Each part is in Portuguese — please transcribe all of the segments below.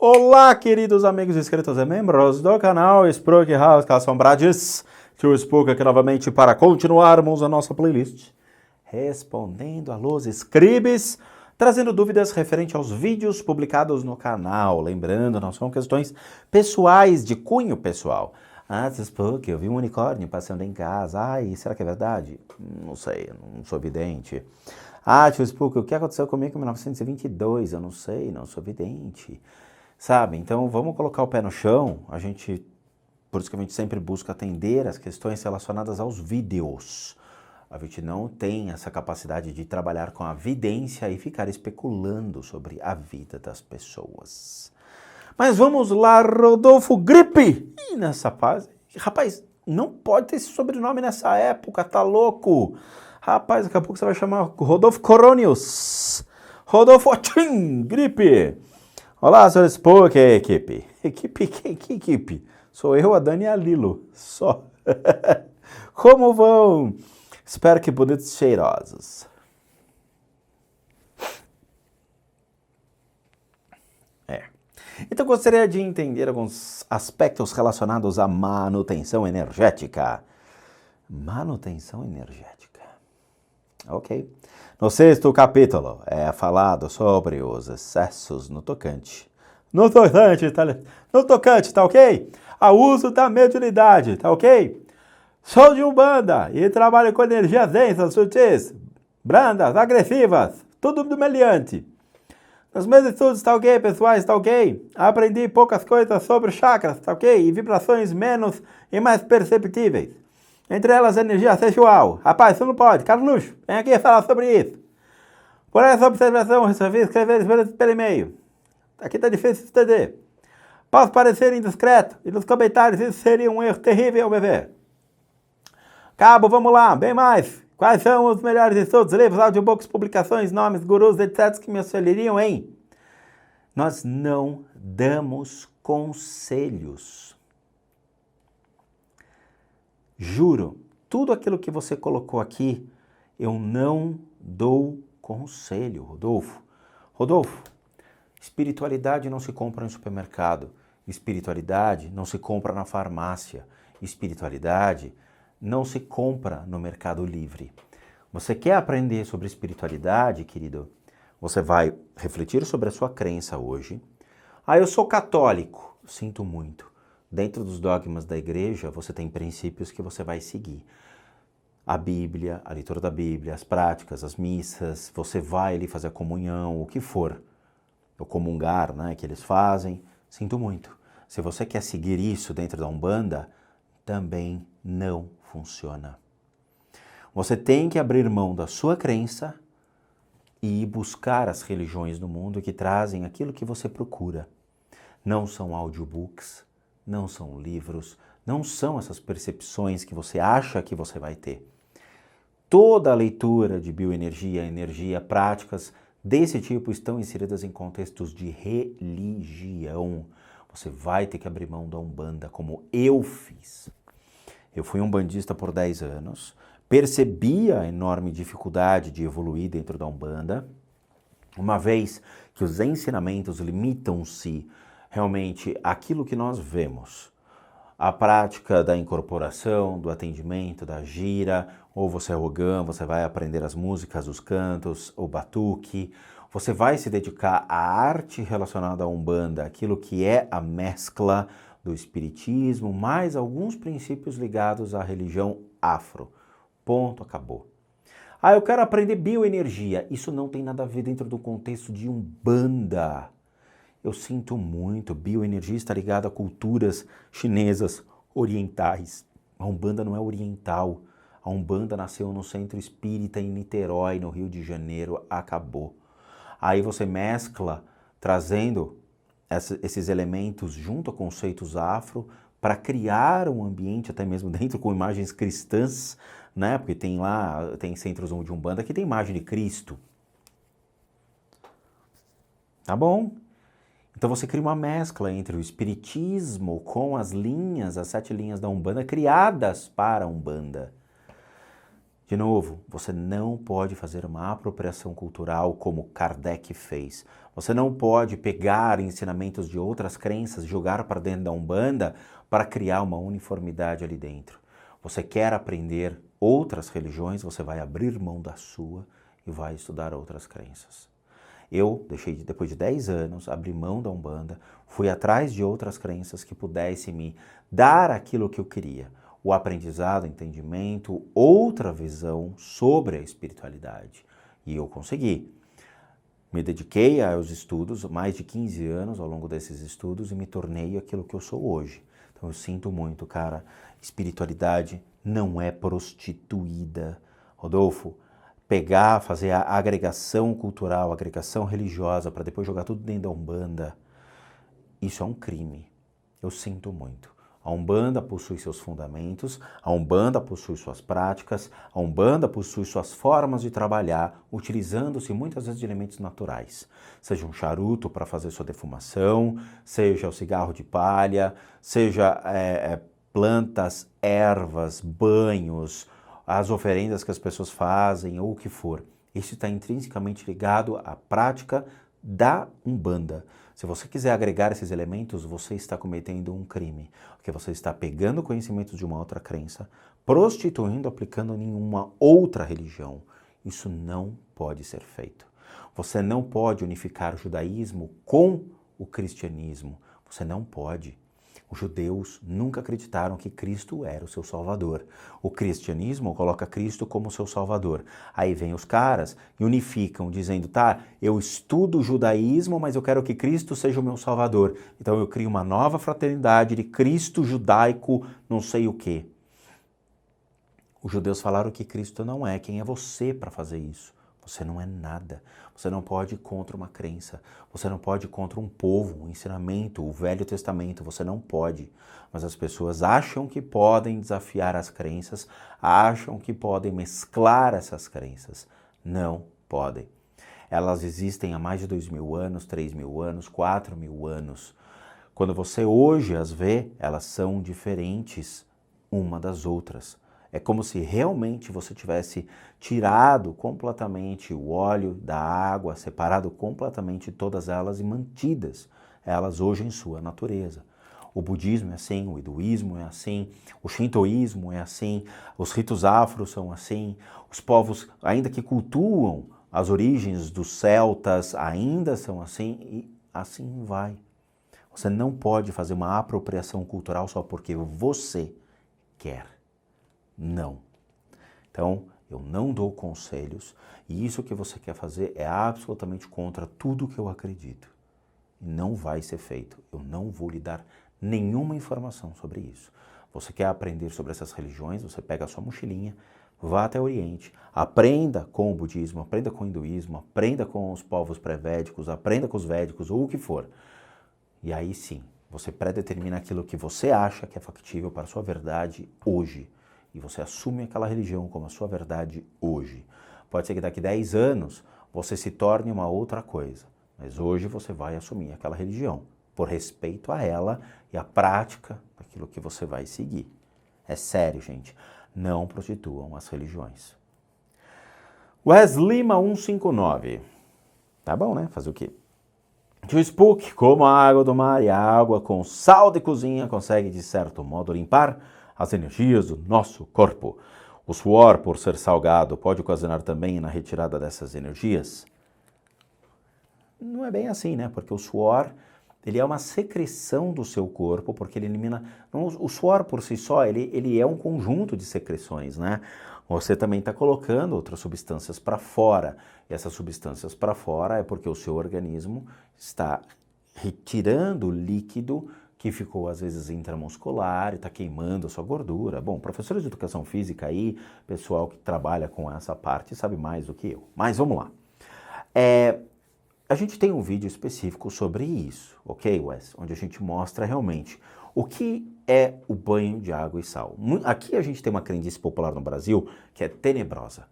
Olá, queridos amigos inscritos e membros do canal Spook House Assombrades. Tio Spook aqui novamente para continuarmos a nossa playlist, respondendo a los scribes, trazendo dúvidas referente aos vídeos publicados no canal. Lembrando, não são questões pessoais, de cunho pessoal. Ah, Tio Spook, eu vi um unicórnio passando em casa. Ai, será que é verdade? Não sei, não sou vidente. Ah, Tio Spook, o que aconteceu comigo em 1922? Eu não sei, não sou vidente. Sabe? Então vamos colocar o pé no chão. Por isso que a gente sempre busca atender as questões relacionadas aos vídeos. A gente não tem essa capacidade de trabalhar com a vidência e ficar especulando sobre a vida das pessoas. Mas vamos lá, Rodolfo Gripe! E nessa fase, rapaz, não pode ter esse sobrenome nessa época, tá louco? Rapaz, daqui a pouco você vai chamar Rodolfo Coronius. Rodolfo Ochim Gripe. Olá, senhor Spook, equipe. Equipe? Que equipe? Sou eu, a Dani e a Lilo. Só. Como vão? Espero que bonitos cheirosos. Então, gostaria de entender alguns aspectos relacionados à manutenção energética. Manutenção energética. Ok. No 6º capítulo é falado sobre os excessos no tocante. No tocante, tá ok? Ao uso da mediunidade, tá ok? Sou de Umbanda e trabalho com energias densas, sutis, brandas, agressivas, tudo do meliante. Nos meus estudos, tá ok, pessoais, tá ok? Aprendi poucas coisas sobre chakras, tá ok? E vibrações menos e mais perceptíveis. Entre elas, energia sexual. Rapaz, isso não pode. Carluxo, vem aqui falar sobre isso. Por essa observação, resolvi escrever pelo e-mail. Aqui tá difícil de entender. Posso parecer indiscreto, e nos comentários isso seria um erro terrível, bebê. Cabo, vamos lá, bem mais. Quais são os melhores estudos, livros, audiobooks, publicações, nomes, gurus, etc. que me auxiliariam em? Nós não damos conselhos. Juro, tudo aquilo que você colocou aqui, eu não dou conselho, Rodolfo. Rodolfo, espiritualidade não se compra no supermercado. Espiritualidade não se compra na farmácia. Espiritualidade não se compra no Mercado Livre. Você quer aprender sobre espiritualidade, querido? Você vai refletir sobre a sua crença hoje. Ah, eu sou católico. Sinto muito. Dentro dos dogmas da igreja, você tem princípios que você vai seguir. A Bíblia, a leitura da Bíblia, as práticas, as missas, você vai ali fazer a comunhão, o que for. O comungar, né, que eles fazem. Sinto muito. Se você quer seguir isso dentro da Umbanda, também não funciona. Você tem que abrir mão da sua crença e ir buscar as religiões do mundo que trazem aquilo que você procura. Não são audiobooks, não são livros, não são essas percepções que você acha que você vai ter. Toda a leitura de bioenergia, energia, práticas desse tipo estão inseridas em contextos de religião. Você vai ter que abrir mão da Umbanda, como eu fiz. Eu fui umbandista por 10 anos, percebi a enorme dificuldade de evoluir dentro da Umbanda, uma vez que os ensinamentos limitam-se realmente àquilo que nós vemos. A prática da incorporação, do atendimento, da gira, ou você é Ogã, você vai aprender as músicas, os cantos, o batuque, você vai se dedicar à arte relacionada à Umbanda, aquilo que é a mescla do espiritismo, mais alguns princípios ligados à religião afro. Ponto, acabou. Ah, eu quero aprender bioenergia. Isso não tem nada a ver dentro do contexto de Umbanda. Eu sinto muito, bioenergia está ligada a culturas chinesas, orientais. A Umbanda não é oriental. A Umbanda nasceu no Centro Espírita em Niterói, no Rio de Janeiro, acabou. Aí você mescla, trazendo esses elementos junto a conceitos afro para criar um ambiente, até mesmo dentro com imagens cristãs, né? Porque tem centros de Umbanda que tem imagem de Cristo. Tá bom? Então você cria uma mescla entre o espiritismo com as 7 linhas da Umbanda criadas para a Umbanda. De novo, você não pode fazer uma apropriação cultural como Kardec fez. Você não pode pegar ensinamentos de outras crenças, jogar para dentro da Umbanda para criar uma uniformidade ali dentro. Você quer aprender outras religiões, você vai abrir mão da sua e vai estudar outras crenças. Eu deixei, depois de 10 anos, abrir mão da Umbanda, fui atrás de outras crenças que pudessem me dar aquilo que eu queria. O aprendizado, o entendimento, outra visão sobre a espiritualidade. E eu consegui. Me dediquei aos estudos, mais de 15 anos ao longo desses estudos, e me tornei aquilo que eu sou hoje. Então eu sinto muito, cara, espiritualidade não é prostituída. Rodolfo, pegar, fazer a agregação cultural, a agregação religiosa, para depois jogar tudo dentro da Umbanda, isso é um crime. Eu sinto muito. A Umbanda possui seus fundamentos, a Umbanda possui suas práticas, a Umbanda possui suas formas de trabalhar, utilizando-se muitas vezes de elementos naturais. Seja um charuto para fazer sua defumação, seja o cigarro de palha, seja plantas, ervas, banhos, as oferendas que as pessoas fazem ou o que for. Isso está intrinsecamente ligado à prática da Umbanda. Se você quiser agregar esses elementos, você está cometendo um crime, porque você está pegando conhecimentos de uma outra crença, prostituindo, aplicando em uma outra religião. Isso não pode ser feito. Você não pode unificar o judaísmo com o cristianismo. Você não pode. Os judeus nunca acreditaram que Cristo era o seu salvador. O cristianismo coloca Cristo como seu salvador. Aí vem os caras e unificam, dizendo, tá, eu estudo o judaísmo, mas eu quero que Cristo seja o meu salvador. Então eu crio uma nova fraternidade de Cristo judaico, não sei o quê. Os judeus falaram que Cristo não é. Quem é você para fazer isso? Você não é nada. Você não pode ir contra uma crença. Você não pode ir contra um povo, um ensinamento, o Velho Testamento. Você não pode. Mas as pessoas acham que podem desafiar as crenças, acham que podem mesclar essas crenças. Não podem. Elas existem há mais de 2.000 anos, 3.000 anos, 4.000 anos. Quando você hoje as vê, elas são diferentes uma das outras. É como se realmente você tivesse tirado completamente o óleo da água, separado completamente todas elas e mantidas elas hoje em sua natureza. O budismo é assim, o hinduísmo é assim, o shintoísmo é assim, os ritos afros são assim, os povos, ainda que cultuam as origens dos celtas, ainda são assim e assim vai. Você não pode fazer uma apropriação cultural só porque você quer. Não. Então, eu não dou conselhos e isso que você quer fazer é absolutamente contra tudo que eu acredito. E não vai ser feito. Eu não vou lhe dar nenhuma informação sobre isso. Você quer aprender sobre essas religiões, você pega a sua mochilinha, vá até o Oriente, aprenda com o budismo, aprenda com o hinduísmo, aprenda com os povos pré-védicos, aprenda com os védicos ou o que for. E aí sim, você predetermina aquilo que você acha que é factível para a sua verdade hoje. E você assume aquela religião como a sua verdade hoje. Pode ser que daqui 10 anos você se torne uma outra coisa, mas hoje você vai assumir aquela religião, por respeito a ela e à prática daquilo que você vai seguir. É sério, gente, não prostituam as religiões. Weslima 159. Tá bom, né? Fazer o quê? Que o Spook, como a água do mar e a água com sal de cozinha, consegue de certo modo limpar as energias do nosso corpo. O suor, por ser salgado, pode ocasionar também na retirada dessas energias? Não é bem assim, né? Porque o suor, ele é uma secreção do seu corpo, porque ele elimina... O suor por si só, ele é um conjunto de secreções, né? Você também está colocando outras substâncias para fora. E essas substâncias para fora é porque o seu organismo está retirando o líquido que ficou às vezes intramuscular e está queimando a sua gordura. Bom, professores de educação física aí, pessoal que trabalha com essa parte, sabe mais do que eu. Mas vamos lá. A gente tem um vídeo específico sobre isso, ok, Wes? Onde a gente mostra realmente o que é o banho de água e sal. Aqui a gente tem uma crendice popular no Brasil que é tenebrosa.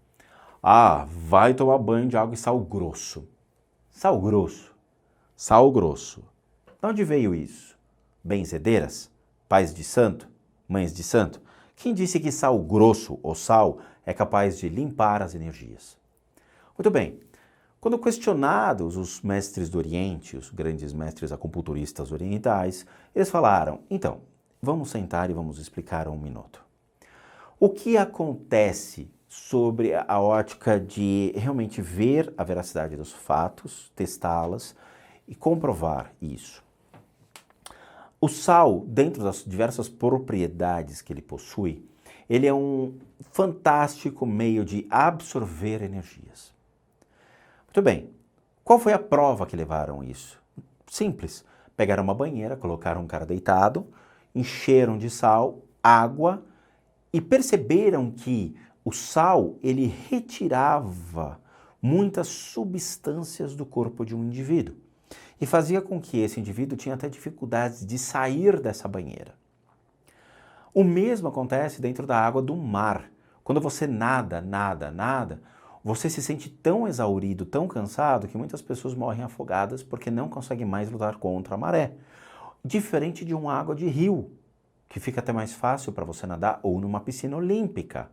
Ah, vai tomar banho de água e sal grosso. Sal grosso. Sal grosso. De onde veio isso? Benzedeiras? Pais de santo? Mães de santo? Quem disse que sal grosso ou sal é capaz de limpar as energias. Muito bem. Quando questionados os mestres do Oriente, os grandes mestres acupunturistas orientais, eles falaram, então, vamos sentar e vamos explicar um minuto. O que acontece sobre a ótica de realmente ver a veracidade dos fatos, testá-las e comprovar isso? O sal, dentro das diversas propriedades que ele possui, ele é um fantástico meio de absorver energias. Muito bem, qual foi a prova que levaram isso? Simples, pegaram uma banheira, colocaram um cara deitado, encheram de sal, água e perceberam que o sal, ele retirava muitas substâncias do corpo de um indivíduo e fazia com que esse indivíduo tinha até dificuldades de sair dessa banheira. O mesmo acontece dentro da água do mar. Quando você nada, você se sente tão exaurido, tão cansado, que muitas pessoas morrem afogadas porque não conseguem mais lutar contra a maré. Diferente de uma água de rio, que fica até mais fácil para você nadar, ou numa piscina olímpica.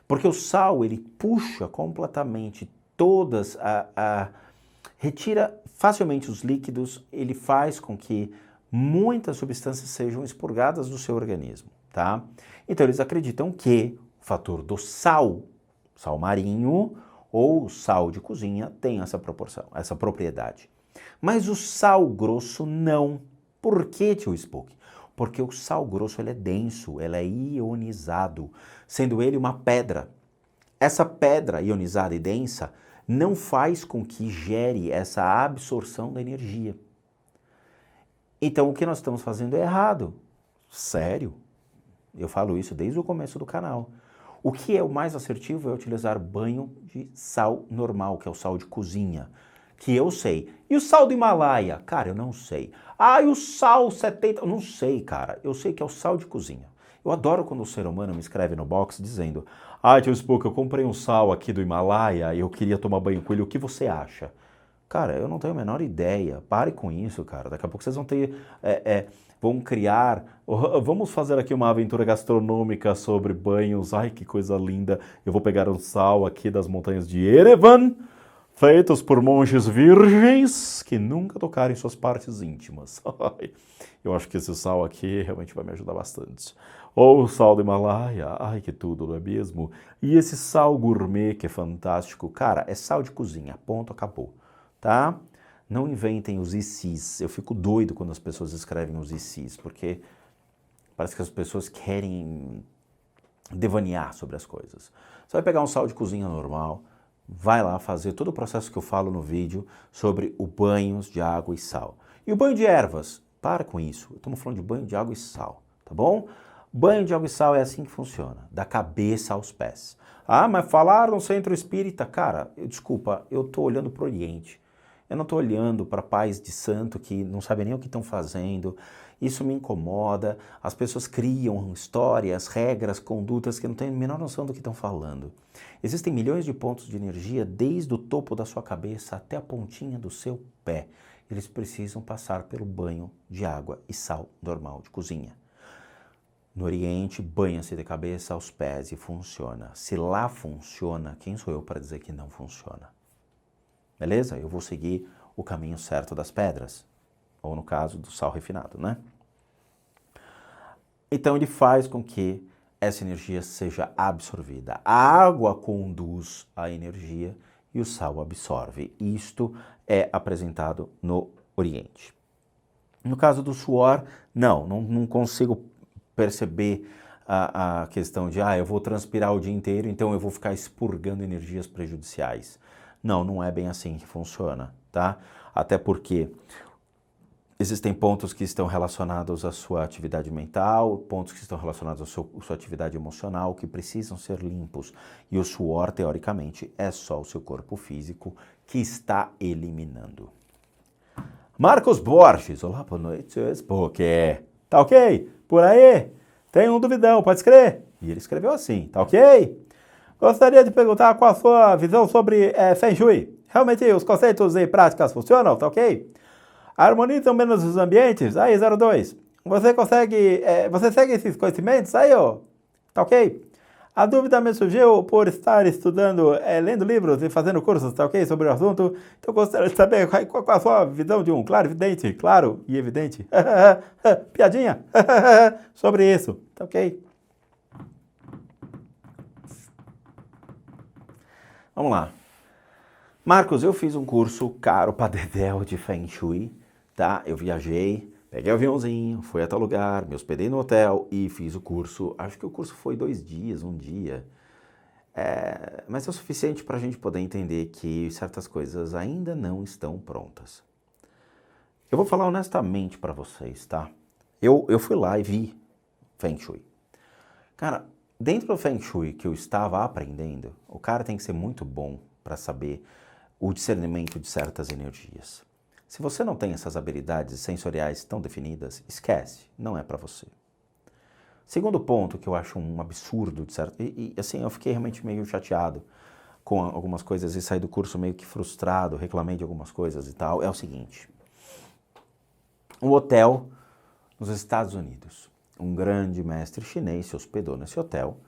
Porque o sal, ele puxa completamente retira facilmente os líquidos, ele faz com que muitas substâncias sejam expurgadas do seu organismo, tá? Então eles acreditam que o fator do sal marinho ou sal de cozinha tem essa proporção, essa propriedade. Mas o sal grosso não. Por que, tio Spook? Porque o sal grosso ele é denso, ele é ionizado, sendo ele uma pedra. Essa pedra ionizada e densa não faz com que gere essa absorção da energia. Então o que nós estamos fazendo é errado. Sério? Eu falo isso desde o começo do canal. O que é o mais assertivo é utilizar banho de sal normal, que é o sal de cozinha, que eu sei. E o sal do Himalaia? Cara, eu não sei. Ah, e o sal 70? Eu não sei, cara. Eu sei que é o sal de cozinha. Eu adoro quando o ser humano me escreve no box dizendo: ah, tio Spook, eu comprei um sal aqui do Himalaia e eu queria tomar banho com ele, o que você acha? Cara, eu não tenho a menor ideia. Pare com isso, cara. Daqui a pouco vocês vão ter... vão criar... Vamos fazer aqui uma aventura gastronômica sobre banhos. Ai, que coisa linda. Eu vou pegar um sal aqui das montanhas de Erevan, feitos por monges virgens que nunca tocaram em suas partes íntimas. Eu acho que esse sal aqui realmente vai me ajudar bastante. Ou o sal do Himalaia. Ai, que tudo, não é mesmo? E esse sal gourmet que é fantástico. Cara, é sal de cozinha. Ponto, acabou. Tá? Não inventem os ICs. Eu fico doido quando as pessoas escrevem os ICs, porque parece que as pessoas querem devanear sobre as coisas. Você vai pegar um sal de cozinha normal, vai lá fazer todo o processo que eu falo no vídeo sobre o banho de água e sal. E o banho de ervas? Para com isso. Estamos falando de banho de água e sal, tá bom? Banho de água e sal é assim que funciona, da cabeça aos pés. Ah, mas falaram no centro espírita? Cara, desculpa, eu estou olhando para o Oriente. Eu não estou olhando para pais de santo que não sabem nem o que estão fazendo. Isso me incomoda. As pessoas criam histórias, regras, condutas que não têm a menor noção do que estão falando. Existem milhões de pontos de energia desde o topo da sua cabeça até a pontinha do seu pé. Eles precisam passar pelo banho de água e sal normal de cozinha. No Oriente, banha-se de cabeça aos pés e funciona. Se lá funciona, quem sou eu para dizer que não funciona? Beleza? Eu vou seguir o caminho certo das pedras. Ou no caso do sal refinado, né? Então ele faz com que essa energia seja absorvida. A água conduz a energia e o sal absorve. Isto é apresentado no Oriente. No caso do suor, não consigo perceber a questão de eu vou transpirar o dia inteiro, então eu vou ficar expurgando energias prejudiciais. Não é bem assim que funciona, tá? Até porque existem pontos que estão relacionados à sua atividade mental, pontos que estão relacionados à sua atividade emocional, que precisam ser limpos. E o suor, teoricamente, é só o seu corpo físico que está eliminando. Marcos Borges, olá, boa noite, Spook. Tá ok? Por aí? Tem um duvidão, pode escrever? E ele escreveu assim, tá ok? Gostaria de perguntar qual a sua visão sobre Feng Shui. Realmente os conceitos e práticas funcionam, tá ok? Harmonizam menos os ambientes? Aí, 02. Você segue esses conhecimentos? Aí, ó, tá ok? A dúvida me surgiu por estar estudando, lendo livros e fazendo cursos, tá ok, sobre o assunto. Então gostaria de saber qual a sua visão de um clarividente, claro e evidente. Piadinha sobre isso, tá ok? Vamos lá. Marcos, eu fiz um curso caro pra dedéu de Feng Shui, tá? Eu viajei, peguei o aviãozinho, fui até o lugar, me hospedei no hotel e fiz o curso. Acho que o curso foi 2 dias, um dia. Mas é o suficiente para a gente poder entender que certas coisas ainda não estão prontas. Eu vou falar honestamente para vocês, tá? Eu fui lá e vi Feng Shui. Cara, dentro do Feng Shui que eu estava aprendendo, o cara tem que ser muito bom para saber o discernimento de certas energias. Se você não tem essas habilidades sensoriais tão definidas, esquece, não é para você. Segundo ponto que eu acho um absurdo, de certo, e assim, eu fiquei realmente meio chateado com algumas coisas e saí do curso meio que frustrado, reclamei de algumas coisas e tal, é o seguinte. Um hotel nos Estados Unidos, um grande mestre chinês se hospedou nesse hotel,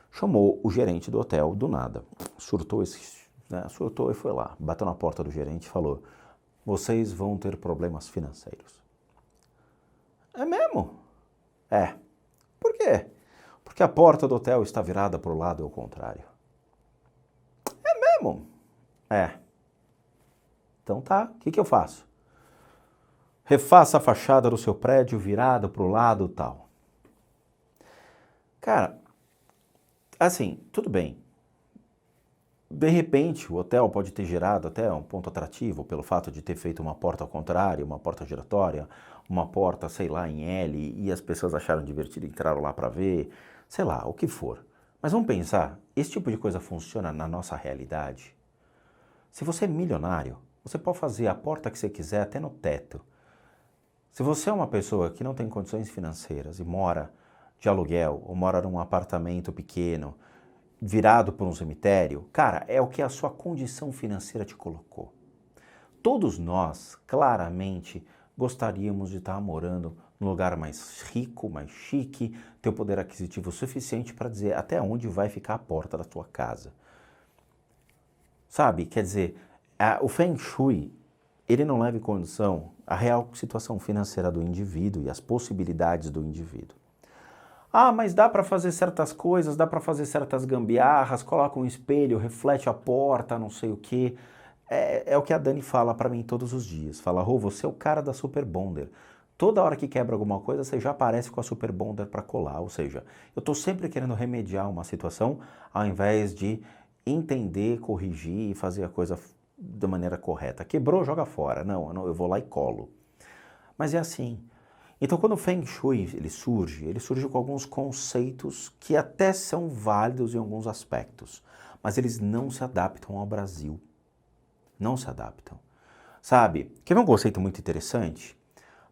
chamou o gerente do hotel do nada, surtou e foi lá, bateu na porta do gerente e falou, vocês vão ter problemas financeiros. É mesmo? É. Por quê? Porque a porta do hotel está virada para o lado ao contrário. É mesmo? É. Então tá, o que eu faço? Refaça a fachada do seu prédio virada para o lado tal. Cara, assim, tudo bem. De repente, o hotel pode ter gerado até um ponto atrativo pelo fato de ter feito uma porta ao contrário, uma porta giratória, uma porta, sei lá, em L, e as pessoas acharam divertido e entraram lá para ver, sei lá, o que for. Mas vamos pensar, esse tipo de coisa funciona na nossa realidade? Se você é milionário, você pode fazer a porta que você quiser até no teto. Se você é uma pessoa que não tem condições financeiras e mora de aluguel, ou mora num apartamento pequeno, virado por um cemitério, cara, é o que a sua condição financeira te colocou. Todos nós, claramente, gostaríamos de estar morando num lugar mais rico, mais chique, ter o poder aquisitivo suficiente para dizer até onde vai ficar a porta da tua casa. Sabe, quer dizer, o Feng Shui, ele não leva em condição a real situação financeira do indivíduo e as possibilidades do indivíduo. Ah, mas dá para fazer certas coisas, dá para fazer certas gambiarras, coloca um espelho, reflete a porta, não sei o quê. É o que a Dani fala para mim todos os dias. Fala, Rô, você é o cara da Super Bonder. Toda hora que quebra alguma coisa, você já aparece com a Super Bonder para colar. Ou seja, eu estou sempre querendo remediar uma situação ao invés de entender, corrigir e fazer a coisa da maneira correta. Quebrou, joga fora. Não, eu vou lá e colo. Mas é assim. Então, quando o Feng Shui ele surge com alguns conceitos que até são válidos em alguns aspectos, mas eles não se adaptam ao Brasil. Não se adaptam. Sabe? Quer ver um conceito muito interessante?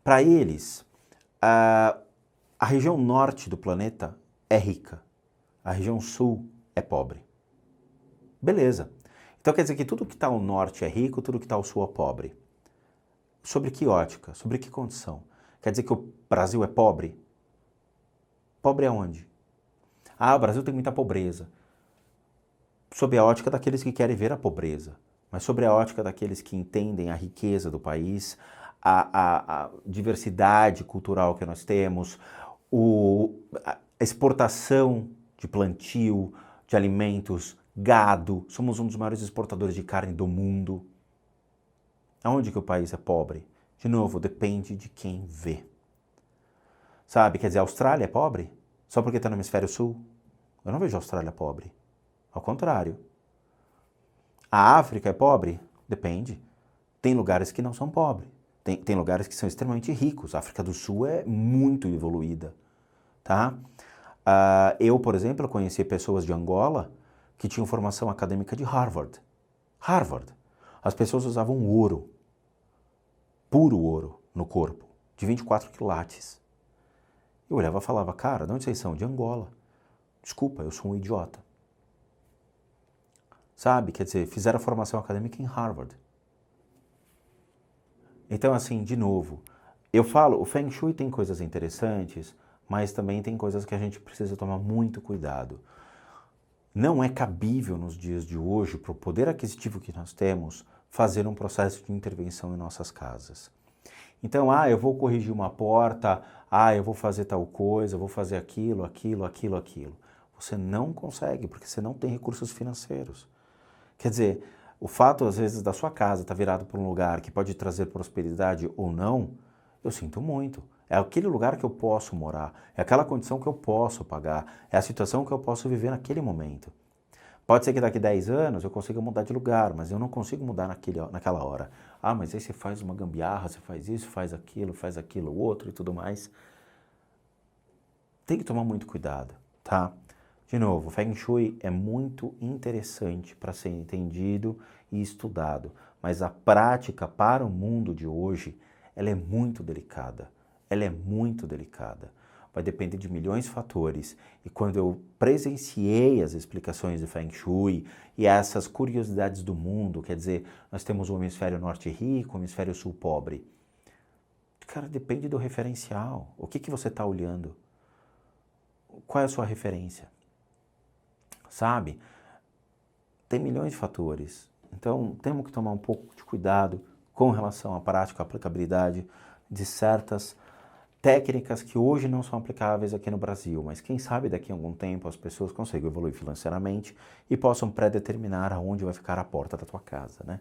Para eles, a região norte do planeta é rica, a região sul é pobre. Beleza. Então quer dizer que tudo que está ao norte é rico, tudo que está ao sul é pobre. Sobre que ótica? Sobre que condição? Quer dizer que o Brasil é pobre? Pobre aonde? Ah, o Brasil tem muita pobreza. Sob a ótica daqueles que querem ver a pobreza, mas sobre a ótica daqueles que entendem a riqueza do país, a diversidade cultural que nós temos, a exportação de plantio, de alimentos, gado. Somos um dos maiores exportadores de carne do mundo. Aonde que o país é pobre? De novo, depende de quem vê. Sabe, quer dizer, a Austrália é pobre? Só porque está no hemisfério sul? Eu não vejo a Austrália pobre. Ao contrário. A África é pobre? Depende. Tem lugares que não são pobres. Tem lugares que são extremamente ricos. A África do Sul é muito evoluída. Tá? Eu, por exemplo, conheci pessoas de Angola que tinham formação acadêmica de Harvard. Harvard. As pessoas usavam ouro, puro ouro, no corpo, de 24 quilates. Eu olhava e falava, cara, de onde vocês são? De Angola. Desculpa, eu sou um idiota. Sabe, quer dizer, fizeram a formação acadêmica em Harvard. Então, assim, de novo, eu falo, o Feng Shui tem coisas interessantes, mas também tem coisas que a gente precisa tomar muito cuidado. não é cabível nos dias de hoje, para o poder aquisitivo que nós temos, fazer um processo de intervenção em nossas casas. Então, eu vou corrigir uma porta, eu vou fazer tal coisa, eu vou fazer aquilo. Você não consegue, porque você não tem recursos financeiros. Quer dizer, o fato, às vezes, da sua casa estar virado para um lugar que pode trazer prosperidade ou não, eu sinto muito. É aquele lugar que eu posso morar, é aquela condição que eu posso pagar, é a situação que eu posso viver naquele momento. Pode ser que daqui 10 anos eu consiga mudar de lugar, mas eu não consigo mudar naquela hora. Mas aí você faz uma gambiarra, você faz isso, faz aquilo, outro e tudo mais. Tem que tomar muito cuidado, tá? De novo, o Feng Shui é muito interessante para ser entendido e estudado, mas a prática para o mundo de hoje, ela é muito delicada. Ela é muito delicada. Vai depender de milhões de fatores. E quando eu presenciei as explicações de Feng Shui e essas curiosidades do mundo, quer dizer, nós temos o hemisfério norte rico, o hemisfério sul pobre. Cara, depende do referencial. O que você está olhando? Qual é a sua referência? Sabe? Tem milhões de fatores. Então, temos que tomar um pouco de cuidado com relação à prática, à aplicabilidade de certas técnicas que hoje não são aplicáveis aqui no Brasil, mas quem sabe daqui a algum tempo as pessoas consigam evoluir financeiramente e possam predeterminar aonde vai ficar a porta da tua casa, né?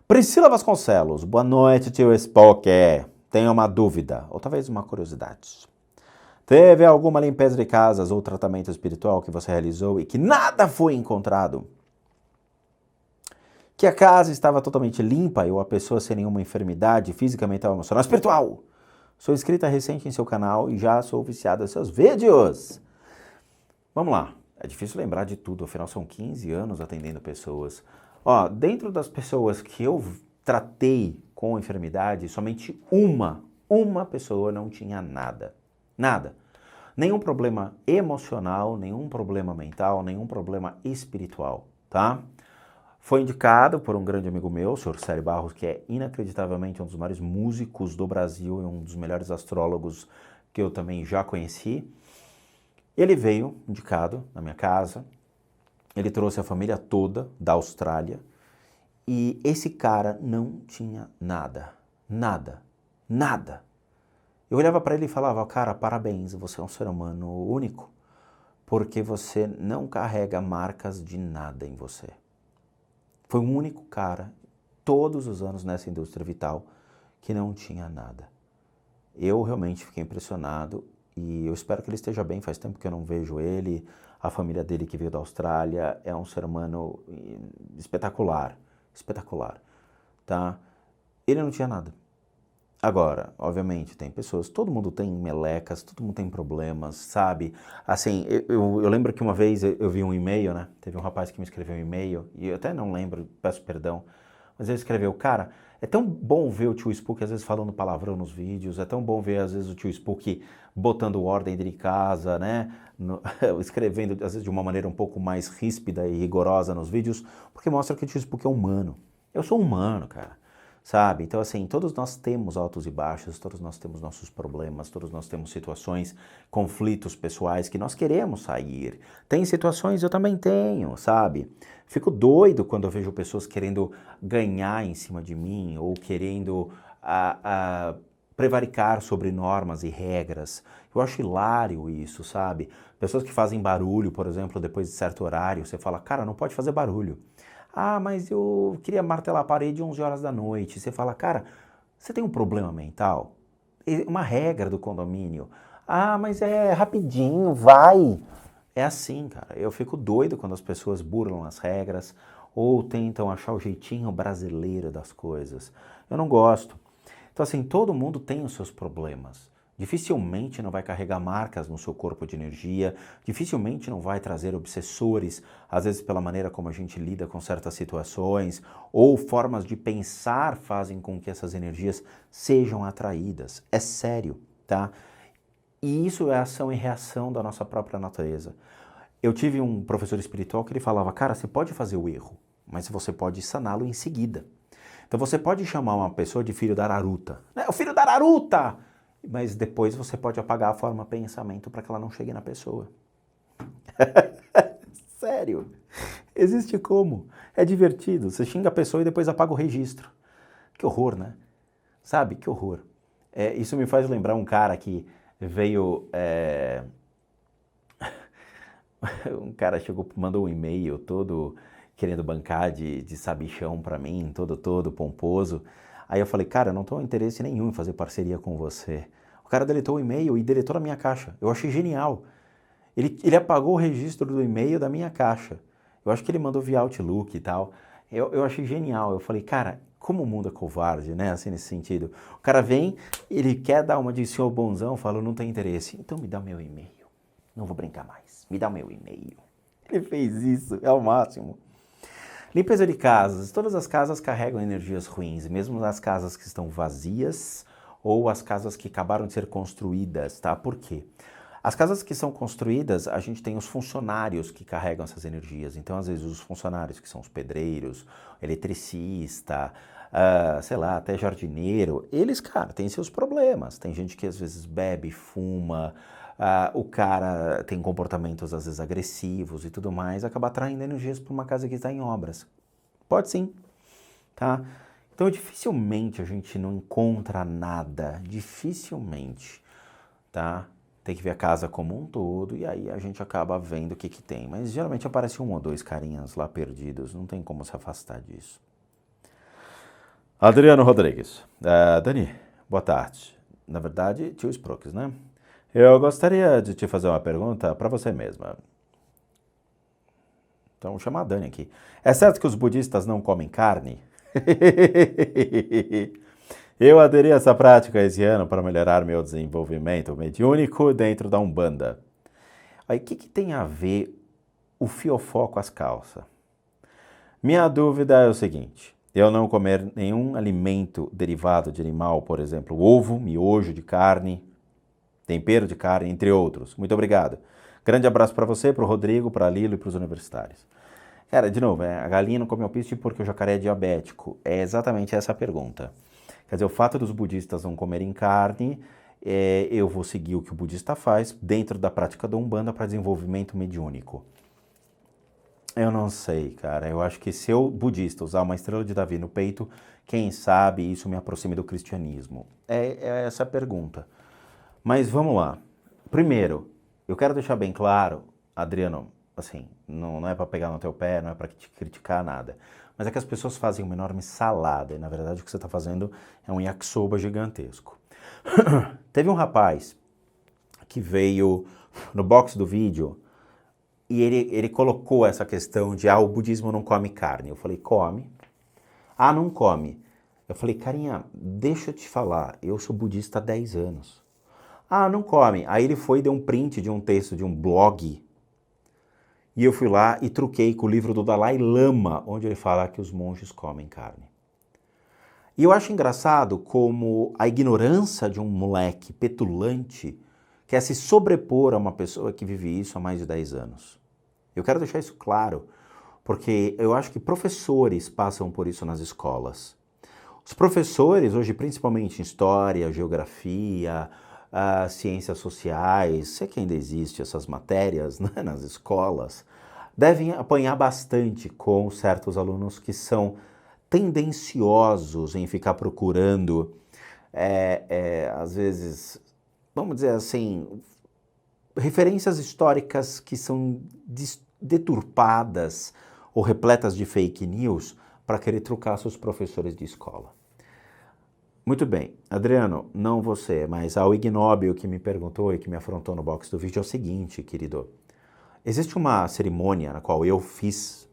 Priscila Vasconcelos, boa noite, tio Spock. Tenho uma dúvida, ou talvez uma curiosidade. Teve alguma limpeza de casas ou tratamento espiritual que você realizou e que nada foi encontrado? Que a casa estava totalmente limpa ou a pessoa sem nenhuma enfermidade física, mental, emocional, espiritual? Sou inscrita recente em seu canal e já sou viciado em seus vídeos. Vamos lá. É difícil lembrar de tudo, afinal são 15 anos atendendo pessoas. Dentro das pessoas que eu tratei com enfermidade, somente uma pessoa não tinha nada. Nada. Nenhum problema emocional, nenhum problema mental, nenhum problema espiritual, tá? Foi indicado por um grande amigo meu, o Sr. Célio Barros, que é inacreditavelmente um dos maiores músicos do Brasil e um dos melhores astrólogos que eu também já conheci. Ele veio indicado na minha casa, ele trouxe a família toda da Austrália e esse cara não tinha nada, nada, nada. Eu olhava para ele e falava, cara, parabéns, você é um ser humano único, porque você não carrega marcas de nada em você. Foi o único cara, todos os anos nessa indústria vital, que não tinha nada. Eu realmente fiquei impressionado e eu espero que ele esteja bem. Faz tempo que eu não vejo ele, a família dele que veio da Austrália, é um ser humano espetacular, espetacular, tá? Ele não tinha nada. Agora, obviamente, tem pessoas, todo mundo tem melecas, todo mundo tem problemas, sabe? Assim, eu lembro que uma vez eu vi um e-mail, né? Teve um rapaz que me escreveu um e-mail, e eu até não lembro, peço perdão, mas ele escreveu, cara, é tão bom ver o tio Spook às vezes falando palavrão nos vídeos, é tão bom ver às vezes o tio Spook botando ordem dentro de casa, né? Escrevendo às vezes de uma maneira um pouco mais ríspida e rigorosa nos vídeos, porque mostra que o tio Spook é humano. Eu sou humano, cara. Sabe? Então, assim, todos nós temos altos e baixos, todos nós temos nossos problemas, todos nós temos situações, conflitos pessoais que nós queremos sair. Tem situações, eu também tenho, sabe? Fico doido quando eu vejo pessoas querendo ganhar em cima de mim ou querendo prevaricar sobre normas e regras. Eu acho hilário isso, sabe? Pessoas que fazem barulho, por exemplo, depois de certo horário, você fala, cara, não pode fazer barulho. Mas eu queria martelar a parede 11 horas da noite. Você fala, cara, você tem um problema mental? Uma regra do condomínio. Mas é rapidinho, vai. É assim, cara. Eu fico doido quando as pessoas burlam as regras ou tentam achar o jeitinho brasileiro das coisas. Eu não gosto. Então, assim, todo mundo tem os seus problemas. Dificilmente não vai carregar marcas no seu corpo de energia, dificilmente não vai trazer obsessores, às vezes pela maneira como a gente lida com certas situações, ou formas de pensar fazem com que essas energias sejam atraídas. É sério, tá? E isso é ação e reação da nossa própria natureza. Eu tive um professor espiritual que ele falava, cara, você pode fazer o erro, mas você pode saná-lo em seguida. Então você pode chamar uma pessoa de filho da Araruta. O filho da Araruta! Mas depois você pode apagar a forma de pensamento para que ela não chegue na pessoa. Sério. Existe como. É divertido. Você xinga a pessoa e depois apaga o registro. Que horror, né? Sabe? Que horror. Isso me faz lembrar um cara que veio... Um cara chegou, mandou um e-mail todo querendo bancar de sabichão pra mim, todo pomposo. Aí eu falei, cara, eu não tenho interesse nenhum em fazer parceria com você. O cara deletou o e-mail e deletou na minha caixa. Eu achei genial. Ele apagou o registro do e-mail da minha caixa. Eu acho que ele mandou via Outlook e tal. Eu achei genial. Eu falei, cara, como o mundo é covarde, né? Assim, nesse sentido. O cara vem, ele quer dar uma de senhor bonzão, fala, não tem interesse. Então me dá meu e-mail. Não vou brincar mais. Me dá o meu e-mail. Ele fez isso, é o máximo. Limpeza de casas. Todas as casas carregam energias ruins, mesmo as casas que estão vazias ou as casas que acabaram de ser construídas, tá? Por quê? As casas que são construídas, a gente tem os funcionários que carregam essas energias. Então, às vezes, os funcionários que são os pedreiros, eletricista, sei lá, até jardineiro, eles, cara, têm seus problemas. Tem gente que às vezes bebe, fuma, o cara tem comportamentos às vezes agressivos e tudo mais, acaba atraindo energias para uma casa que está em obras. Pode sim, tá? Então dificilmente a gente não encontra nada, dificilmente, tá? Tem que ver a casa como um todo e aí a gente acaba vendo o que que tem. Mas geralmente aparece um ou dois carinhas lá perdidos, não tem como se afastar disso. Adriano Rodrigues. Dani, boa tarde. Na verdade, tio Sprocks, né? Eu gostaria de te fazer uma pergunta para você mesma. Então, vou chamar a Dani aqui. É certo que os budistas não comem carne? Eu aderi a essa prática esse ano para melhorar meu desenvolvimento mediúnico dentro da Umbanda. Aí, o que tem a ver o fiofó com as calças? Minha dúvida é o seguinte: eu não comer nenhum alimento derivado de animal, por exemplo, ovo, miojo de carne, tempero de carne, entre outros. Muito obrigado. Grande abraço para você, para o Rodrigo, para a Lilo e para os universitários. Cara, de novo, a galinha não come alpiste porque o jacaré é diabético. É exatamente essa a pergunta. Quer dizer, o fato dos budistas não comerem carne, eu vou seguir o que o budista faz dentro da prática da Umbanda para desenvolvimento mediúnico. Eu não sei, cara. Eu acho que se eu, budista, usar uma estrela de Davi no peito, quem sabe isso me aproxime do cristianismo. É essa a pergunta. Mas vamos lá. Primeiro, eu quero deixar bem claro, Adriano, assim, não é para pegar no teu pé, não é para te criticar nada, mas é que as pessoas fazem uma enorme salada e na verdade o que você está fazendo é um yakisoba gigantesco. Teve um rapaz que veio no box do vídeo e ele colocou essa questão de, o budismo não come carne. Eu falei, come. Ah, não come. Eu falei, carinha, deixa eu te falar, eu sou budista há 10 anos. Ah, não come. Aí ele foi e deu um print de um texto de um blog. E eu fui lá e truquei com o livro do Dalai Lama, onde ele fala que os monges comem carne. E eu acho engraçado como a ignorância de um moleque petulante quer se sobrepor a uma pessoa que vive isso há mais de 10 anos. Eu quero deixar isso claro, porque eu acho que professores passam por isso nas escolas. Os professores, hoje principalmente em história, geografia, ciências sociais, sei que ainda existe essas matérias, né, nas escolas, devem apanhar bastante com certos alunos que são tendenciosos em ficar procurando, às vezes, vamos dizer assim, referências históricas que são deturpadas ou repletas de fake news para querer trucar seus professores de escola. Muito bem, Adriano, não você, mas ao ignóbil que me perguntou e que me afrontou no box do vídeo é o seguinte, querido. Existe uma cerimônia na qual eu fiz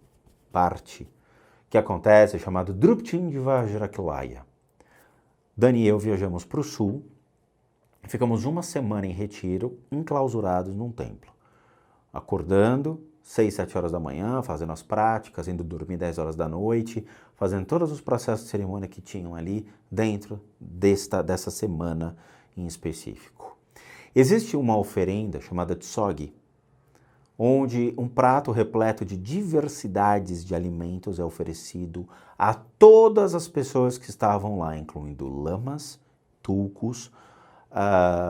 parte, que acontece, chamado Druptin de Vajrakilaya. Dani e eu viajamos para o sul, ficamos uma semana em retiro, enclausurados num templo. Acordando, 6, 7 horas da manhã, fazendo as práticas, indo dormir 10 horas da noite, fazendo todos os processos de cerimônia que tinham ali dentro dessa semana em específico. Existe uma oferenda chamada tsogi, onde um prato repleto de diversidades de alimentos é oferecido a todas as pessoas que estavam lá, incluindo lamas, tulcos,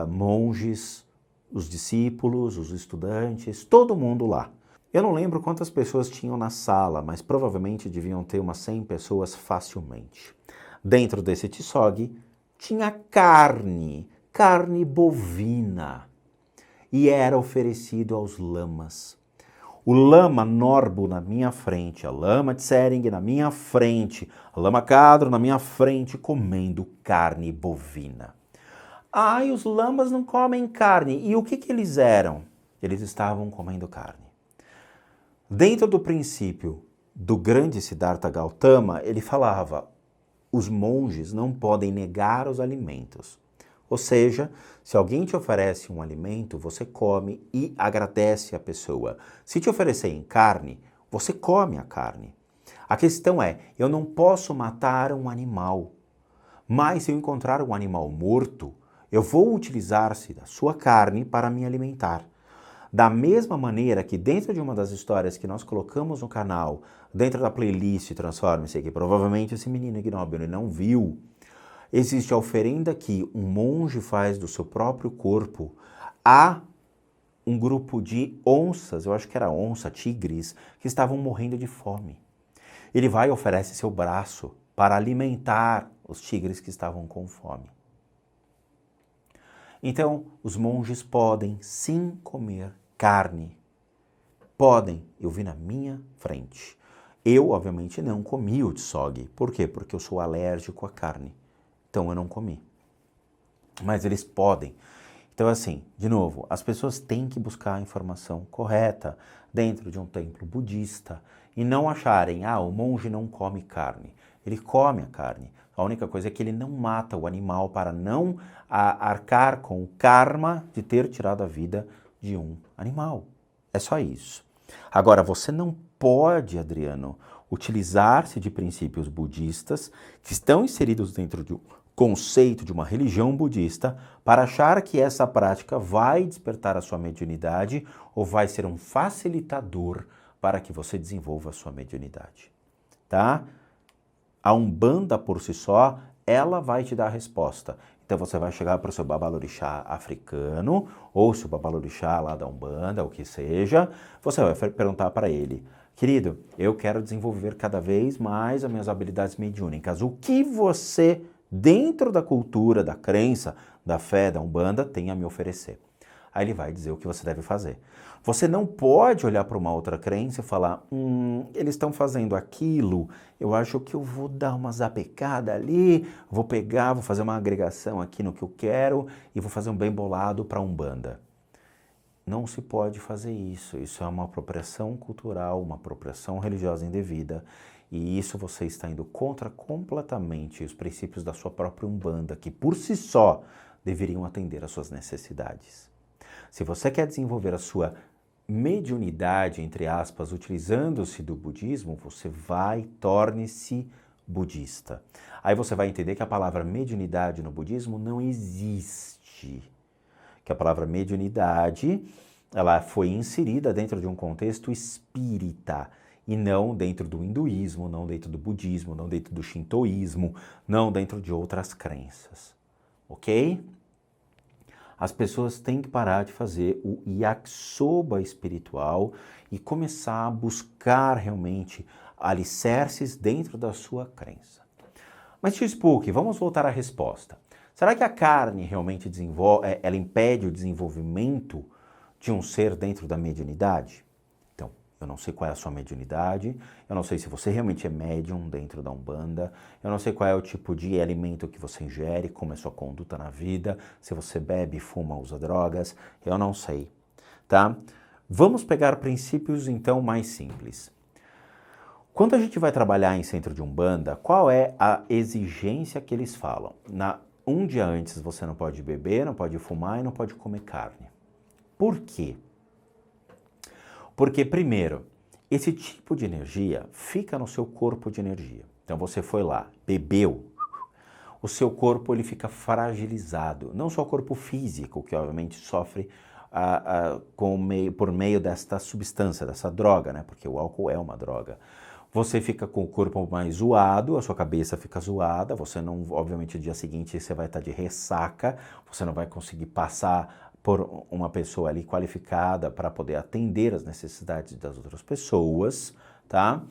monges, os discípulos, os estudantes, todo mundo lá. Eu não lembro quantas pessoas tinham na sala, mas provavelmente deviam ter umas 100 pessoas facilmente. Dentro desse tiçogue tinha carne bovina, e era oferecido aos lamas. O lama Norbo na minha frente, a lama Tsering na minha frente, a lama Kadro na minha frente, comendo carne bovina. E os lamas não comem carne. E o que eles eram? Eles estavam comendo carne. Dentro do princípio do grande Siddhartha Gautama, ele falava: os monges não podem negar os alimentos. Ou seja, se alguém te oferece um alimento, você come e agradece a pessoa. Se te oferecerem carne, você come a carne. A questão é, eu não posso matar um animal, mas se eu encontrar um animal morto, eu vou utilizar-se da sua carne para me alimentar. Da mesma maneira que dentro de uma das histórias que nós colocamos no canal, dentro da playlist Transforme-se, que provavelmente esse menino ignóbil não viu, existe a oferenda que um monge faz do seu próprio corpo a um grupo de onças, eu acho que era onça, tigres, que estavam morrendo de fome. Ele vai e oferece seu braço para alimentar os tigres que estavam com fome. Então, os monges podem sim comer carne. Podem, eu vi na minha frente. Eu, obviamente, não comi o tsogi. Por quê? Porque eu sou alérgico à carne. Então eu não comi. Mas eles podem. Então assim, de novo, as pessoas têm que buscar a informação correta dentro de um templo budista e não acharem, o monge não come carne. Ele come a carne. A única coisa é que ele não mata o animal para não arcar com o karma de ter tirado a vida de um animal. É só isso. Agora, você não pode, Adriano, utilizar-se de princípios budistas que estão inseridos dentro de um conceito de uma religião budista para achar que essa prática vai despertar a sua mediunidade ou vai ser um facilitador para que você desenvolva a sua mediunidade, tá? A Umbanda por si só, ela vai te dar a resposta. Então você vai chegar para o seu babalorixá africano ou seu babalorixá lá da Umbanda, o que seja, você vai perguntar para ele: querido, eu quero desenvolver cada vez mais as minhas habilidades mediúnicas. O que você, dentro da cultura, da crença, da fé, da Umbanda, tem a me oferecer? Aí ele vai dizer o que você deve fazer. Você não pode olhar para uma outra crença e falar: eles estão fazendo aquilo, eu acho que eu vou dar uma zapecada ali, vou pegar, vou fazer uma agregação aqui no que eu quero e vou fazer um bem bolado para a Umbanda. Não se pode fazer isso. Isso é uma apropriação cultural, uma apropriação religiosa indevida. E isso você está indo contra completamente os princípios da sua própria Umbanda, que por si só deveriam atender às suas necessidades. Se você quer desenvolver a sua mediunidade, entre aspas, utilizando-se do budismo, você torne-se budista. Aí você vai entender que a palavra mediunidade no budismo não existe. Que a palavra mediunidade, ela foi inserida dentro de um contexto espírita e não dentro do hinduísmo, não dentro do budismo, não dentro do shintoísmo, não dentro de outras crenças, ok? As pessoas têm que parar de fazer o yakisoba espiritual e começar a buscar realmente alicerces dentro da sua crença. Mas tio Spook, vamos voltar à resposta. Será que a carne realmente ela impede o desenvolvimento de um ser dentro da mediunidade? Então, eu não sei qual é a sua mediunidade, eu não sei se você realmente é médium dentro da Umbanda, eu não sei qual é o tipo de alimento que você ingere, como é a sua conduta na vida, se você bebe, fuma, usa drogas, eu não sei, tá? Vamos pegar princípios, então, mais simples. Quando a gente vai trabalhar em centro de Umbanda, qual é a exigência que eles falam? Um dia antes você não pode beber, não pode fumar e não pode comer carne. Por quê? Porque, primeiro, esse tipo de energia fica no seu corpo de energia. Então você foi lá, bebeu, o seu corpo ele fica fragilizado. Não só o corpo físico, que obviamente sofre por meio desta substância, dessa droga, né? Porque o álcool é uma droga. Você fica com o corpo mais zoado, a sua cabeça fica zoada, você não, obviamente, no dia seguinte você vai estar de ressaca, você não vai conseguir passar por uma pessoa ali qualificada para poder atender as necessidades das outras pessoas, tá?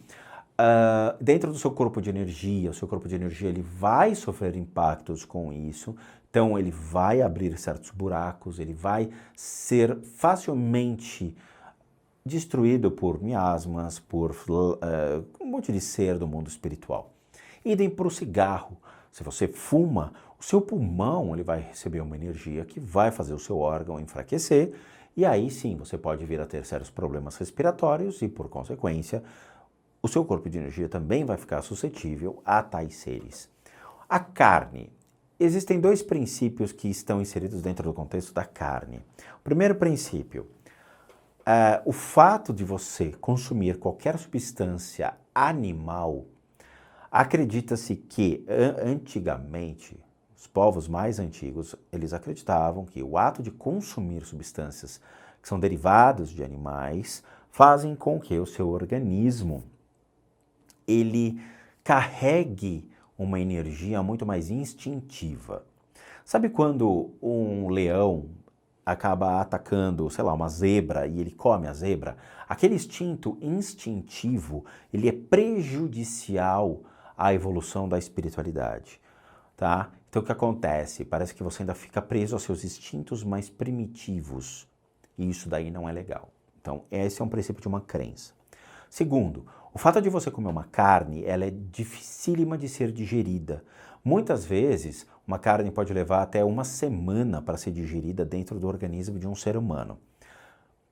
Dentro do seu corpo de energia, o seu corpo de energia ele vai sofrer impactos com isso, então ele vai abrir certos buracos, ele vai ser facilmente destruído por miasmas, por um monte de ser do mundo espiritual. Idem para o cigarro. Se você fuma, o seu pulmão ele vai receber uma energia que vai fazer o seu órgão enfraquecer, e aí sim você pode vir a ter sérios problemas respiratórios e, por consequência, o seu corpo de energia também vai ficar suscetível a tais seres. A carne. Existem dois princípios que estão inseridos dentro do contexto da carne. O primeiro princípio, o fato de você consumir qualquer substância animal, acredita-se que antigamente, os povos mais antigos, eles acreditavam que o ato de consumir substâncias que são derivados de animais fazem com que o seu organismo ele carregue uma energia muito mais instintiva. Sabe quando um leão acaba atacando, sei lá, uma zebra e ele come a zebra? Aquele instinto instintivo, ele é prejudicial à evolução da espiritualidade, tá? Então o que acontece? Parece que você ainda fica preso aos seus instintos mais primitivos e isso daí não é legal. Então esse é um princípio de uma crença. Segundo, o fato de você comer uma carne, ela é dificílima de ser digerida. Muitas vezes, uma carne pode levar até uma semana para ser digerida dentro do organismo de um ser humano.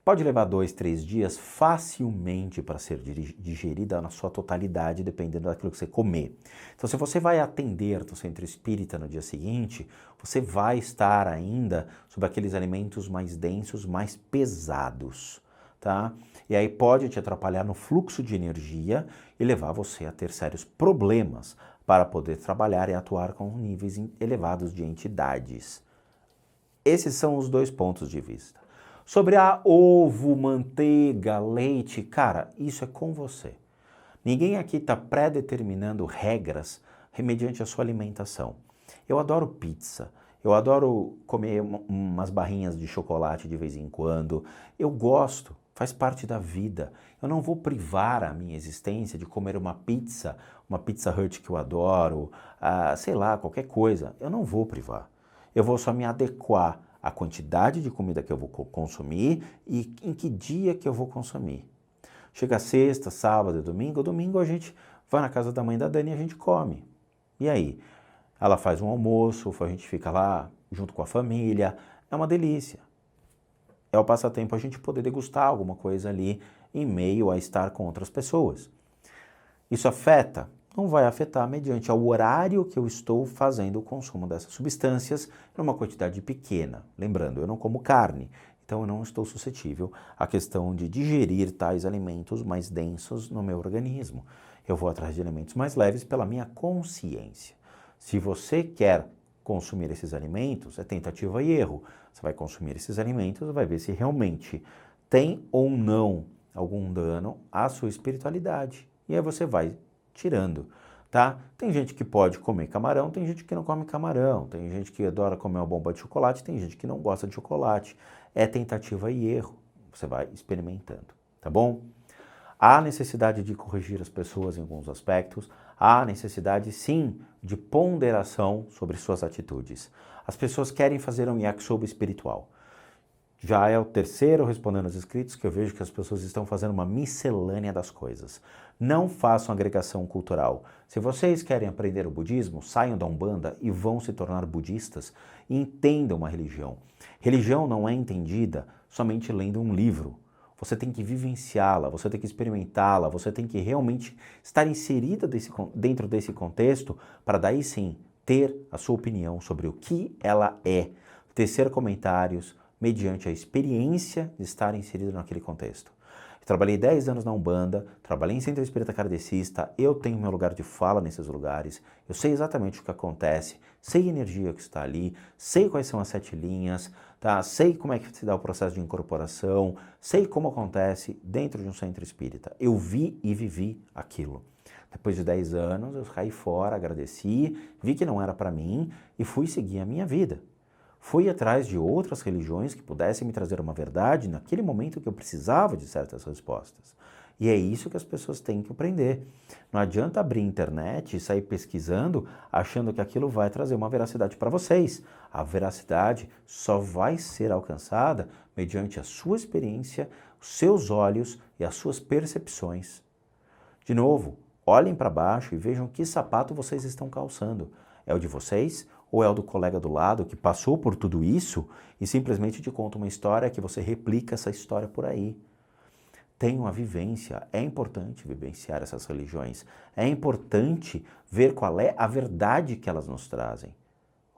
Pode levar 2, 3 dias facilmente para ser digerida na sua totalidade, dependendo daquilo que você comer. Então, se você vai atender no centro espírita no dia seguinte, você vai estar ainda sobre aqueles alimentos mais densos, mais pesados, tá? E aí pode te atrapalhar no fluxo de energia e levar você a ter sérios problemas para poder trabalhar e atuar com níveis elevados de entidades. Esses são os dois pontos de vista. Sobre ovo, manteiga, leite, cara, isso é com você. Ninguém aqui está pré-determinando regras mediante a sua alimentação. Eu adoro pizza, eu adoro comer umas barrinhas de chocolate de vez em quando, eu gosto. Faz parte da vida. Eu não vou privar a minha existência de comer uma Pizza Hut que eu adoro, sei lá, qualquer coisa. Eu não vou privar. Eu vou só me adequar à quantidade de comida que eu vou consumir e em que dia que eu vou consumir. Chega sexta, sábado e domingo. Domingo a gente vai na casa da mãe da Dani e a gente come. E aí? Ela faz um almoço, a gente fica lá junto com a família. É uma delícia. É o passatempo a gente poder degustar alguma coisa ali em meio a estar com outras pessoas. Isso afeta? Não vai afetar mediante ao horário que eu estou fazendo o consumo dessas substâncias numa quantidade pequena. Lembrando, eu não como carne, então eu não estou suscetível à questão de digerir tais alimentos mais densos no meu organismo. Eu vou atrás de alimentos mais leves pela minha consciência. Se você quer consumir esses alimentos, é tentativa e erro. Você vai consumir esses alimentos, vai ver se realmente tem ou não algum dano à sua espiritualidade. E aí você vai tirando, tá? Tem gente que pode comer camarão, tem gente que não come camarão, tem gente que adora comer uma bomba de chocolate, tem gente que não gosta de chocolate. É tentativa e erro. Você vai experimentando, tá bom? Há necessidade de corrigir as pessoas em alguns aspectos, há necessidade sim de ponderação sobre suas atitudes. As pessoas querem fazer um yakisoba espiritual. Já é o terceiro respondendo aos inscritos que eu vejo que as pessoas estão fazendo uma miscelânea das coisas. Não façam agregação cultural. Se vocês querem aprender o budismo, saiam da Umbanda e vão se tornar budistas e entendam uma religião. Religião não é entendida somente lendo um livro. Você tem que vivenciá-la, você tem que experimentá-la, você tem que realmente estar inserida dentro desse contexto para daí sim ter a sua opinião sobre o que ela é, tecer comentários mediante a experiência de estar inserido naquele contexto. Eu trabalhei 10 anos na Umbanda, trabalhei em Centro Espírita Kardecista, eu tenho meu lugar de fala nesses lugares, eu sei exatamente o que acontece, sei a energia que está ali, sei quais são as 7 linhas, tá? Sei como é que se dá o processo de incorporação, sei como acontece dentro de um centro espírita. Eu vi e vivi aquilo. Depois de 10 anos, eu caí fora, agradeci, vi que não era para mim e fui seguir a minha vida. Fui atrás de outras religiões que pudessem me trazer uma verdade naquele momento que eu precisava de certas respostas. E é isso que as pessoas têm que aprender. Não adianta abrir a internet e sair pesquisando achando que aquilo vai trazer uma veracidade para vocês. A veracidade só vai ser alcançada mediante a sua experiência, os seus olhos e as suas percepções. De novo, olhem para baixo e vejam que sapato vocês estão calçando. É o de vocês ou é o do colega do lado que passou por tudo isso e simplesmente te conta uma história que você replica essa história por aí? Tenham a vivência, é importante vivenciar essas religiões, é importante ver qual é a verdade que elas nos trazem,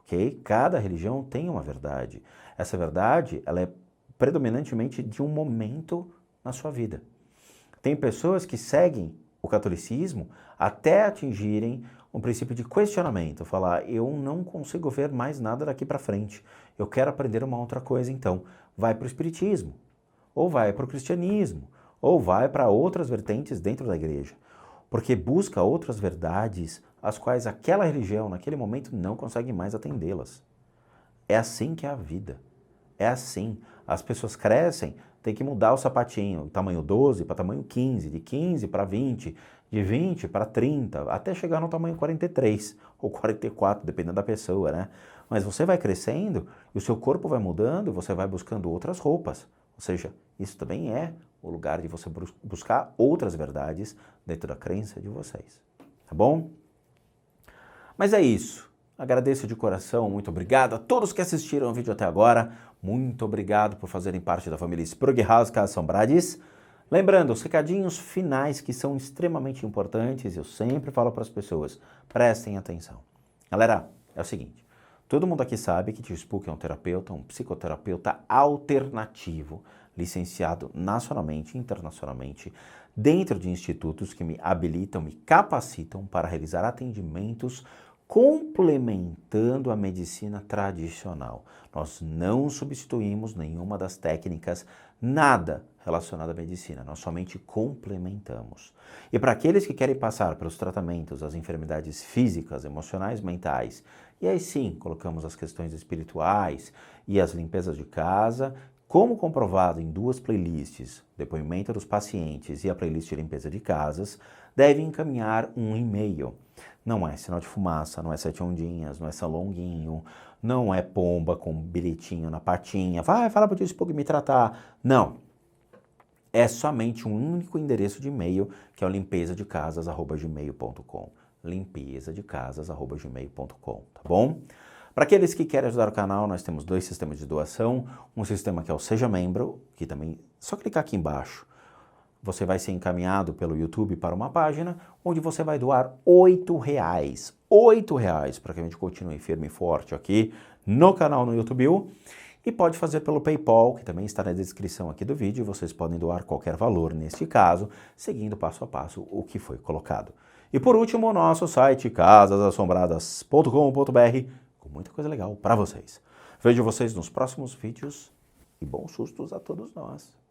ok? Cada religião tem uma verdade. Essa verdade, ela é predominantemente de um momento na sua vida. Tem pessoas que seguem o catolicismo até atingirem um princípio de questionamento, falar, eu não consigo ver mais nada daqui para frente, eu quero aprender uma outra coisa então. Vai para o espiritismo, ou vai para o cristianismo, ou vai para outras vertentes dentro da igreja, porque busca outras verdades as quais aquela religião naquele momento não consegue mais atendê-las. É assim que é a vida, é assim. As pessoas crescem, tem que mudar o sapatinho, tamanho 12 para tamanho 15, de 15 para 20, de 20 para 30, até chegar no tamanho 43 ou 44, dependendo da pessoa, né? Mas você vai crescendo e o seu corpo vai mudando e você vai buscando outras roupas. Ou seja, isso também é o lugar de você buscar outras verdades dentro da crença de vocês. Tá bom? Mas é isso. Agradeço de coração, muito obrigado a todos que assistiram o vídeo até agora. Muito obrigado por fazerem parte da família Sprug House Casas Assombradas. Lembrando, os recadinhos finais que são extremamente importantes, eu sempre falo para as pessoas, prestem atenção. Galera, é o seguinte, todo mundo aqui sabe que Tio Spook é um terapeuta, um psicoterapeuta alternativo, licenciado nacionalmente e internacionalmente, dentro de institutos que me habilitam, me capacitam para realizar atendimentos complementando a medicina tradicional. Nós não substituímos nenhuma das técnicas, nada relacionado à medicina, nós somente complementamos. E para aqueles que querem passar pelos tratamentos, as enfermidades físicas, emocionais, mentais, e aí sim, colocamos as questões espirituais e as limpezas de casa, como comprovado em 2 playlists, depoimento dos pacientes e a playlist de limpeza de casas, deve encaminhar um e-mail. Não é sinal de fumaça, não é 7 ondinhas, não é salonguinho, não é pomba com bilhetinho na patinha, vai, fala para o Tio Spook me tratar. Não. É somente um único endereço de e-mail, que é o limpezadecasas@gmail.com. limpezadecasas@gmail.com, tá bom? Para aqueles que querem ajudar o canal, nós temos 2 sistemas de doação. Um sistema que é o Seja Membro, que também, só clicar aqui embaixo, você vai ser encaminhado pelo YouTube para uma página onde você vai doar R$8. R$8 para que a gente continue firme e forte aqui no canal no YouTube. E pode fazer pelo PayPal, que também está na descrição aqui do vídeo. Vocês podem doar qualquer valor neste caso, seguindo passo a passo o que foi colocado. E por último, o nosso site casasassombradas.com.br, com muita coisa legal para vocês. Vejo vocês nos próximos vídeos e bons sustos a todos nós.